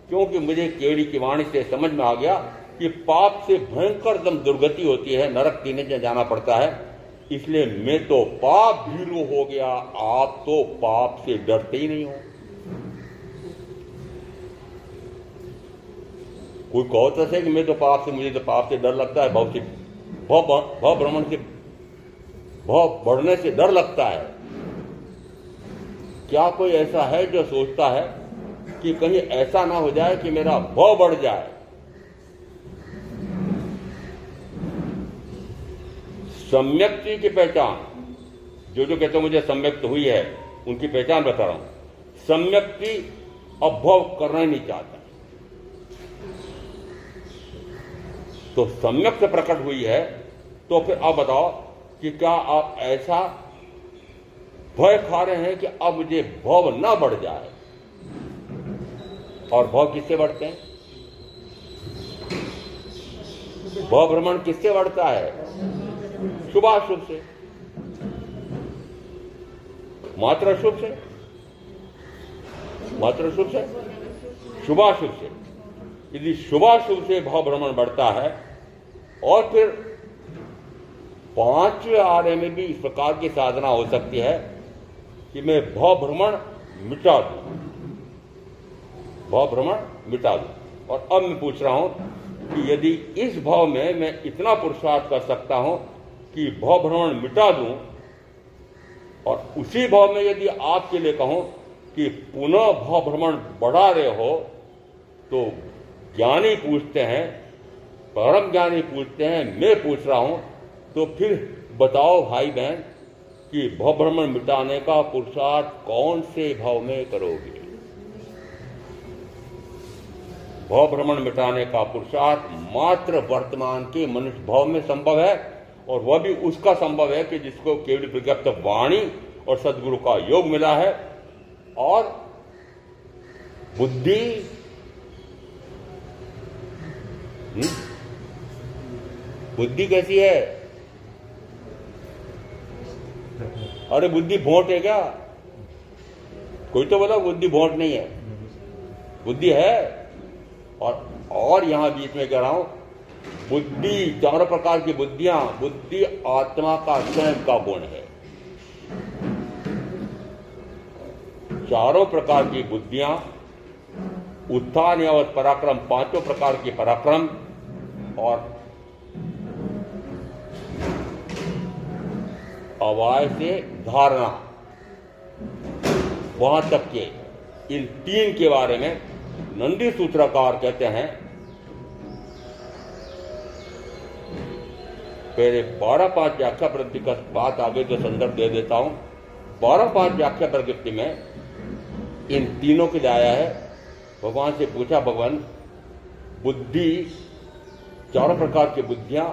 क्योंकि मुझे केड़ी की वाणी से समझ में आ गया कि पाप से भयंकर दम दुर्गति होती है, नरक कीने में जाना पड़ता है। इसलिए मैं तो पाप भीरू हो गया, आप तो पाप से डरते ही नहीं हो। कोई कहता है कि मैं तो पाप से, मुझे तो पाप से डर लगता है, भव भ्रमण से, भव बढ़ने से डर लगता है। क्या कोई ऐसा है जो सोचता है कि कहीं ऐसा ना हो जाए कि मेरा भव बढ़ जाए? सम्यक्ति की पहचान, जो कहते हैं मुझे सम्यक्त हुई है, उनकी पहचान बता रहा हूं। सम्यक्ति अभव करना ही नहीं चाहता, तो सम्यक से प्रकट हुई है। तो फिर अब बताओ कि क्या आप ऐसा भय खा रहे हैं कि अब मुझे भव ना बढ़ जाए? और भव किससे बढ़ते हैं? भव भ्रमण किससे बढ़ता है? शुभाशुभ से, मात्र शुभ से, मात्र शुभ से, शुभाशुभ से। यदि शुभाशुभ से भाव भ्रमण बढ़ता है और फिर पांचवें आर्य में भी इस प्रकार की साधना हो सकती है कि मैं भव भ्रमण मिटा दूं, भव भ्रमण मिटा दूं। और अब मैं पूछ रहा हूं कि यदि इस भाव में मैं इतना पुरुषार्थ कर सकता हूं कि भव भ्रमण मिटा दूं, और उसी भाव में यदि आपके लिए कहूं कि पुनः भव भ्रमण बढ़ा रहे हो, तो ज्ञानी पूछते हैं, परम ज्ञानी पूछते हैं, मैं पूछ रहा हूं, तो फिर बताओ भाई बहन कि भव भ्रमण मिटाने का पुरुषार्थ कौन से भाव में करोगे? भव भ्रमण मिटाने का पुरुषार्थ मात्र वर्तमान के मनुष्य भाव में संभव है, और वह भी उसका संभव है कि जिसको केवल प्रज्ञप्त वाणी और सद्गुरु का योग मिला है। और बुद्धि बुद्धि कैसी है? अरे बुद्धि भोंट है क्या? कोई तो बोला बुद्धि भोंट नहीं है, बुद्धि है। और यहां बीच में कह रहा हूं, बुद्धि चारों प्रकार की बुद्धियां, बुद्धि आत्मा का स्वयं का गुण है। चारों प्रकार की बुद्धियां, उत्थान यावत पराक्रम, पांचों प्रकार के पराक्रम, और अवाय से धारणा, वहां तक के इन तीन के बारे में नंदी सूत्रकार कहते हैं, पहले 12-5 व्याख्या प्रवृत्ति का बात आगे जो संदर्भ दे देता हूं। 12-5 व्याख्या प्रवृत्ति में इन तीनों के लिए आया है। भगवान से पूछा, भगवान बुद्धि, चारों प्रकार की बुद्धियां,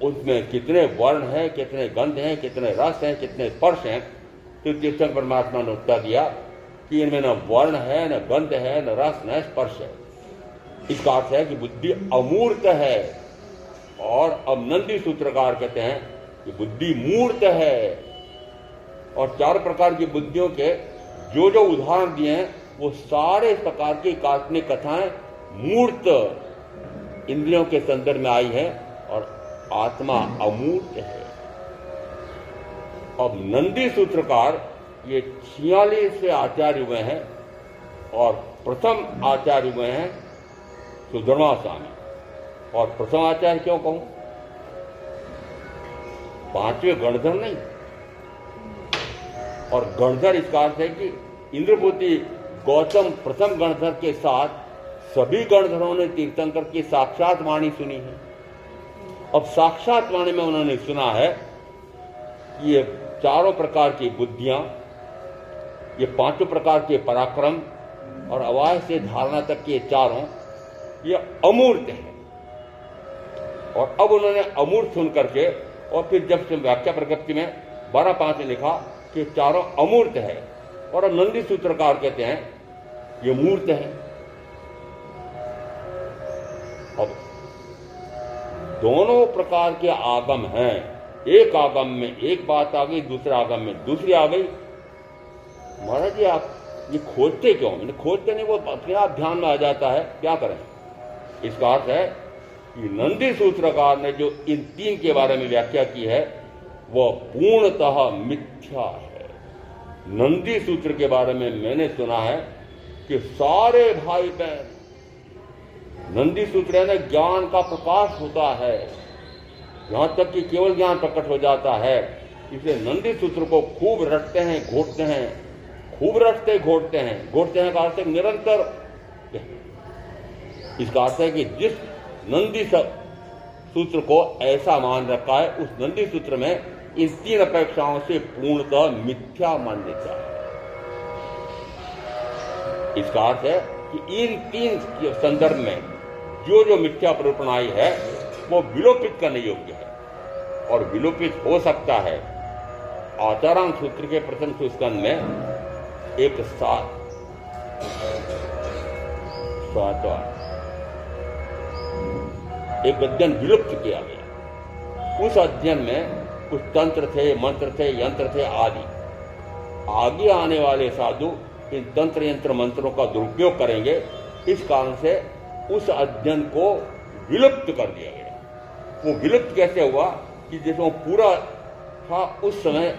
उसमें कितने वर्ण हैं, कितने गंध हैं, कितने रस हैं, कितने स्पर्श हैं? तो तीर्थंकर परमात्मा ने उत्तर दिया कि इनमें न वर्ण है, न गंध है, न रस, न स्पर्श है। इसका अर्थ है कि बुद्धि अमूर्त है। और अब नंदी सूत्रकार कहते हैं कि बुद्धि मूर्त है। और चार प्रकार की बुद्धियों के जो जो उदाहरण दिए हैं, वो सारे इस प्रकार की काल्पनिक कथाएं मूर्त इंद्रियों के संदर्भ में आई है, और आत्मा अमूर्त है। अब नंदी सूत्रकार ये 46 आचार्य हुए हैं, और प्रथम आचार्य हुए हैं सुधर्मा स्वामी। और प्रथम आचार्य क्यों कहूं? पांचवें गणधर नहीं, और गणधर इसका अर्थ है कि इंद्रपुत्री गौतम प्रथम गणधर के साथ सभी गणधरों ने तीर्थंकर की साक्षात वाणी सुनी है। अब साक्षात वाणी में उन्होंने सुना है कि ये चारों प्रकार की बुद्धियां, ये पांचों प्रकार के पराक्रम और अवाय से धारणा तक के चारों, ये अमूर्त है। और अब उन्होंने अमूर्त सुन करके, और फिर जब से व्याख्या प्रकृति में 12-5 में लिखा कि चारों अमूर्त है, और अब नंदी सूत्रकार कहते हैं ये मूर्त है। अब दोनों प्रकार के आगम हैं। एक आगम में एक बात आ गई, दूसरे आगम में दूसरी आ गई। महाराज जी आप ये खोजते क्यों? मैंने खोजते नहीं, वो अपने आप ध्यान में आ जाता है, क्या करें? इसका अर्थ है कि नंदी सूत्रकार ने जो इन तीन के बारे में व्याख्या की है, वह पूर्णतः मिथ्या है। नंदी सूत्र के बारे में मैंने सुना है कि सारे भाई बहन, नंदी सूत्र ने ज्ञान का प्रकाश होता है, यहां तक कि केवल ज्ञान प्रकट हो जाता है। इसलिए नंदी सूत्र को खूब रटते हैं, घोटते हैं, खूब रटते घोटते हैं। घोटते हैं का अर्थ है निरंतर। इसका अर्थ है कि जिस नंदी सूत्र को ऐसा मान रखा है, उस नंदी सूत्र में इन तीन अपेक्षाओं से पूर्णतः मिथ्या मान्यता है। इसका अर्थ है कि इन तीन संदर्भ में जो जो मिथ्या प्ररूपण आई है, वो विलोपित करने योग्य है, और विलोपित हो सकता है। आचारांग सूत्र के प्रथम सुस्कंध में एक एक अध्ययन विलुप्त किया गया। उस अध्ययन में कुछ तंत्र थे, मंत्र थे, यंत्र थे आदि। आगे आने वाले साधु इन तंत्र यंत्र मंत्रों का दुरुपयोग करेंगे, इस कारण से उस अध्ययन को विलुप्त कर दिया गया। वो विलुप्त कैसे हुआ कि जिसमें पूरा था, उस समय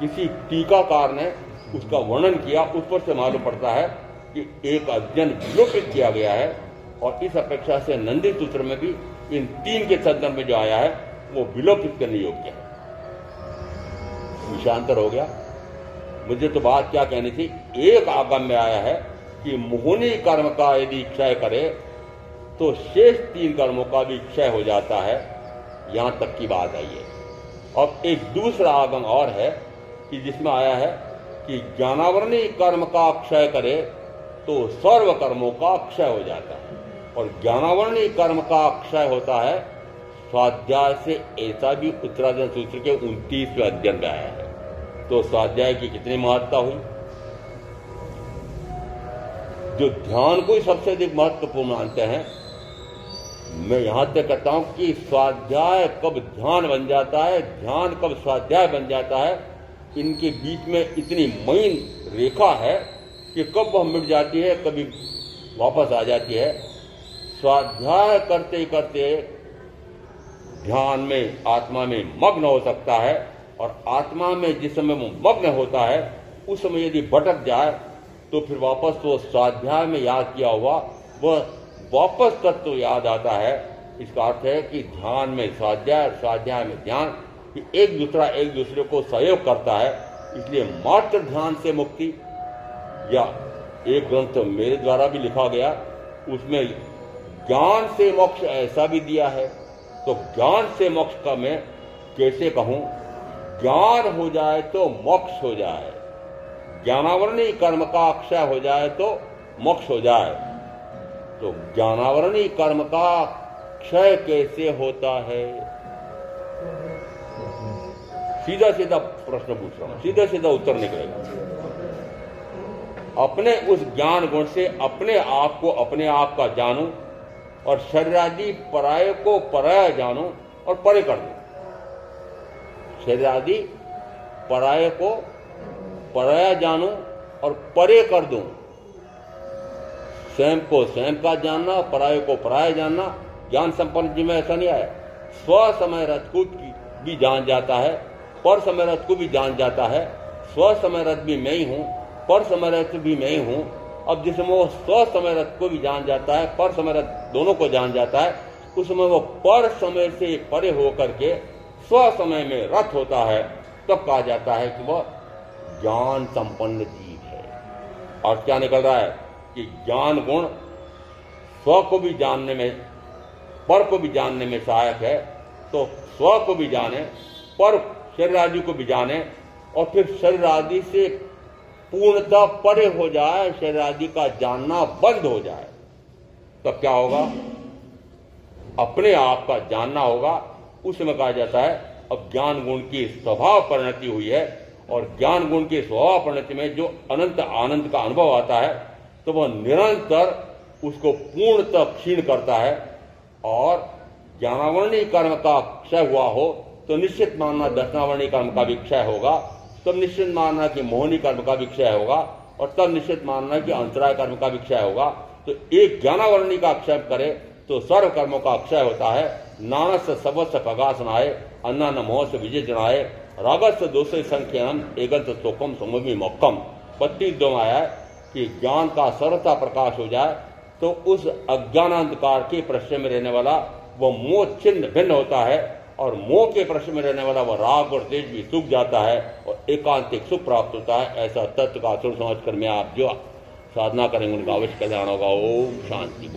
किसी टीकाकार ने उसका वर्णन किया, उस पर से मालूम पड़ता है कि एक अध्ययन विलोपित किया गया है। और इस अपेक्षा से नंदी सूत्र में भी इन 3 के संदर्भ में जो आया है वो विलोपित करने योग्य है। विषयांतर हो गया। मुझे तो बात क्या कहनी थी, एक आगम में आया है कि मोहनी कर्म का यदि क्षय करे तो शेष 3 कर्मों का भी क्षय हो जाता है, यहां तक की बात आई है। अब एक दूसरा आगम और है कि जिसमें आया है कि ज्ञानावरणी कर्म का क्षय करे तो सर्व कर्मों का क्षय हो जाता है। और ज्ञानावरणी कर्म का क्षय होता है स्वाध्याय से, ऐसा भी उत्तराधर्म सूत्र के 29वें अध्ययन में आया है। तो स्वाध्याय की कितनी महत्ता हुई। जो ध्यान को ही सबसे अधिक महत्वपूर्ण मानते हैं, मैं यहां तक कहता हूं कि स्वाध्याय कब ध्यान बन जाता है, ध्यान कब स्वाध्याय बन जाता है, इनके बीच में इतनी महीन रेखा है कि कब वह मिट जाती है, कभी वापस आ जाती है। स्वाध्याय करते करते ध्यान में, आत्मा में मग्न हो सकता है, और आत्मा में जिस समय वो मग्न होता है उस समय यदि भटक जाए तो फिर वापस वो स्वाध्याय में याद किया हुआ वह वापस तत्व तो याद आता है। इसका अर्थ है कि ध्यान में स्वाध्याय, स्वाध्याय में ध्यान, एक दूसरे को सहयोग करता है। इसलिए मात्र ध्यान से मुक्ति, या एक ग्रंथ मेरे द्वारा भी लिखा गया, उसमें ज्ञान से मोक्ष ऐसा भी दिया है। तो ज्ञान से मोक्ष का मैं कैसे कहूं, ज्ञान हो जाए तो मोक्ष हो जाए, ज्ञानावरणी कर्म का क्षय हो जाए तो मोक्ष हो जाए। तो ज्ञानावरणी कर्म का क्षय कैसे होता है, सीधा सीधा प्रश्न पूछ रहा हूं, सीधा सीधा उत्तर निकलेगा। अपने उस ज्ञान गुण से अपने आप को अपने आप का जानूं, और शरीरादि पराये को पराया जानूं और परे कर दूं। शरीरादि पराये को पराया जानूं और परे कर दूं। स्वयं को स्वयं का जानना, पराये को पराया जानना। ज्ञान संपन्न जी में ऐसा नहीं आया। स्व समय रथ को भी जान जाता है, पर समय रथ को भी जान जाता है। स्व समय रथ भी मैं ही हूं, पर समय रथ भी मैं ही हूं। अब जिसमें वो स्व समय रथ को भी जान जाता है, पर समय रथ दोनों को जान जाता है, उसमें वो पर समय से परे होकर के स्व समय में रथ होता है, तब कहा जाता है कि वह ज्ञान संपन्न जीव है। और क्या निकल रहा है कि ज्ञान गुण स्व को भी जानने में, पर को भी जानने में सहायक है। तो स्व को भी जाने, पर शरीर आदि को भी जाने, और फिर शरीर आदि से पूर्णतः परे हो जाए, शरीर आदि का जानना बंद हो जाए, तब क्या होगा, अपने आप का जानना होगा। उसमें कहा जाता है अब ज्ञान गुण की स्वभाव परिणति हुई है, और ज्ञान गुण की स्वभाव परिणति में जो अनंत आनंद का अनुभव आता है, तो वह निरंतर उसको पूर्णतः क्षीण करता है। और ज्ञानावरणी कर्म का क्षय हुआ हो तो निश्चित मानना दर्शनावरणी कर्म का भी क्षय होगा, तब निश्चित मानना कि मोहनी कर्म का भी क्षय होगा, और तब निश्चित मानना कि अंतराय कर्म का भी क्षय होगा। तो एक ज्ञानावरणी का क्षय करे तो सर्व कर्मों का क्षय होता है। नानस सबस पगासनाए, अन्ना न मोह से विजय जनाए, रागस दोषे संख्यान एगंत तोकम समूमी मोक्कम। 32 में आया है कि ज्ञान का सरलता प्रकाश हो जाए तो उस अज्ञानांधकार के प्रश्न में रहने वाला वह मोह छिन्न भिन्न होता है, और मोह के प्रश्न में रहने वाला वह राग और तेज भी सूख जाता है, और एकांतिक सुख प्राप्त होता है। ऐसा तत्व का असुर समझ कर में आप जो साधना करेंगे उनका अवश्य कल्याण होगा। ओम शांति।